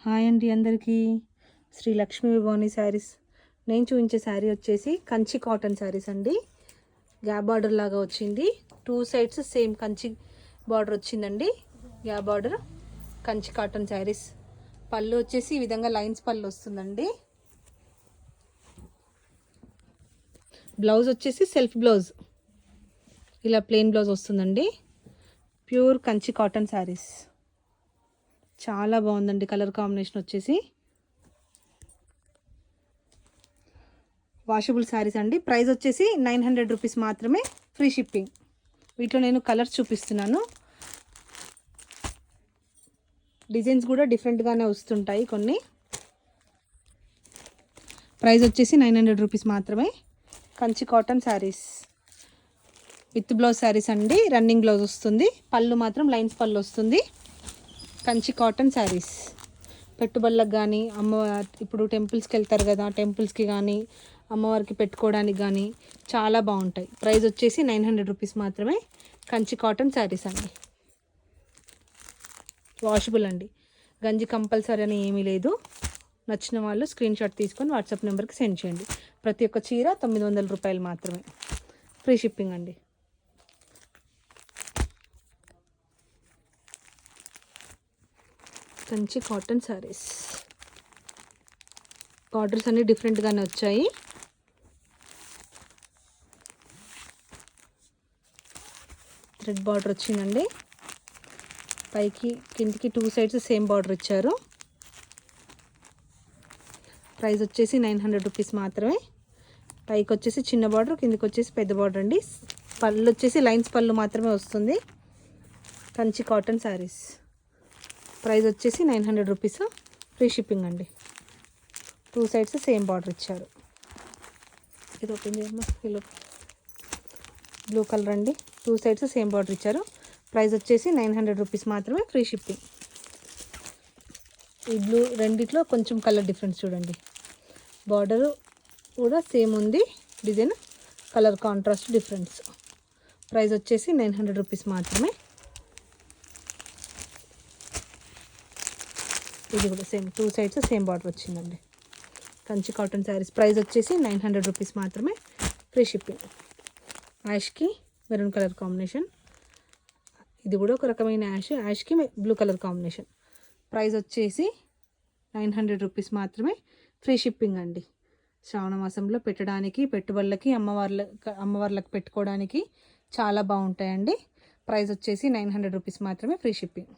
Hi అండి అందరికీ. శ్రీ లక్ష్మీ విభాని శారీస్. నేను చూపించే శారీ వచ్చేసి కంచి కాటన్ శారీస్ అండి. గ్యాప్ బార్డర్ లాగా వచ్చింది. 2 సైడ్స్ సేమ్ కంచి బార్డర్ వచ్చిందండి. Gap border Kanchi cotton saris. పళ్ళు వచ్చేసి ఈ విధంగా లైన్స్ పళ్ళు వస్తుందండి. బ్లౌజ్ వచ్చేసి సెల్ఫ్ బ్లౌజ్, ఇలా ప్లెయిన్ బ్లౌజ్ వస్తుందండి. Pure Kanchi cotton saris. చాలా బాగుందండి. కలర్ కాంబినేషన్ వచ్చేసి వాషబుల్ శారీస్ అండి. ప్రైస్ వచ్చేసి 900 రూపీస్ మాత్రమే, ఫ్రీ షిప్పింగ్. వీటిలో నేను కలర్స్ చూపిస్తున్నాను. డిజైన్స్ కూడా డిఫరెంట్గానే వస్తుంటాయి కొన్ని. ప్రైస్ వచ్చేసి 900 రూపీస్ మాత్రమే. Kanchi cotton saris with blouse saris అండి. రన్నింగ్ బ్లౌజ్ వస్తుంది. పళ్ళు మాత్రం లైన్స్ పళ్ళు వస్తుంది. కంచి కాటన్ శారీస్ పెట్టుబడులకు కానీ, ఇప్పుడు టెంపుల్స్కి వెళ్తారు కదా, టెంపుల్స్కి కానీ అమ్మవారికి పెట్టుకోవడానికి కానీ చాలా బాగుంటాయి. ప్రైస్ వచ్చేసి 900 రూపీస్ మాత్రమే. కంచి కాటన్ శారీస్ అండి. వాషబుల్ అండి. గంజి కంపల్సరీ అని ఏమీ లేదు. నచ్చిన వాళ్ళు స్క్రీన్ షాట్ తీసుకొని వాట్సాప్ నెంబర్కి సెండ్ చేయండి. ప్రతి ఒక్క చీర 900 రూపాయలు మాత్రమే, ఫ్రీ షిప్పింగ్ అండి. కంచి కాటన్ శారీస్ బార్డర్స్ అన్నీ డిఫరెంట్గానే వచ్చాయి. థ్రెడ్ బార్డర్ వచ్చిందండి. పైకి కిందికి 2 సైడ్స్ సేమ్ బార్డర్ ఇచ్చారు. ప్రైస్ వచ్చేసి 900 రూపీస్ మాత్రమే. పైకి వచ్చేసి చిన్న బార్డర్, కిందికి వచ్చేసి పెద్ద బార్డర్ అండి. పళ్ళు వచ్చేసి లైన్స్ పళ్ళు మాత్రమే వస్తుంది. కంచి కాటన్ శారీస్. ప్రైస్ వచ్చేసి 900 రూపీస్, ఫ్రీ షిప్పింగ్ అండి. 2 సైడ్స్ సేమ్ బార్డర్ ఇచ్చారు. ఇది ఓపెన్ చేయమ్మా. ఇలా బ్లూ కలర్ అండి. 2 సైడ్స్ సేమ్ బార్డర్ ఇచ్చారు. ప్రైస్ వచ్చేసి 900 రూపీస్ మాత్రమే, ఫ్రీ షిప్పింగ్. ఈ బ్లూ రెండిట్లో కొంచెం కలర్ డిఫరెన్స్ చూడండి. బార్డర్ కూడా సేమ్ ఉంది, design colour contrast difference. Price వచ్చేసి 900 రూపీస్ మాత్రమే. ఇది కూడా సేమ్ 2 సైడ్స్ సేమ్ బార్డర్ వచ్చిందండి. కంచి కాటన్ శారీస్. ప్రైస్ వచ్చేసి 900 రూపీస్ మాత్రమే, free shipping. Yaskhi maroon colour combination. ఇది కూడా ఒక రకమైన Yaskhi blue colour combination. Price వచ్చేసి 900 రూపీస్ మాత్రమే, ఫ్రీ షిప్పింగ్ అండి. శ్రావణ మాసంలో పెట్టడానికి, పెట్టుబడులకి, అమ్మవార్లకు పెట్టుకోవడానికి చాలా బాగుంటాయండి. ప్రైస్ వచ్చేసి 900 రూపీస్ మాత్రమే, ఫ్రీ షిప్పింగ్.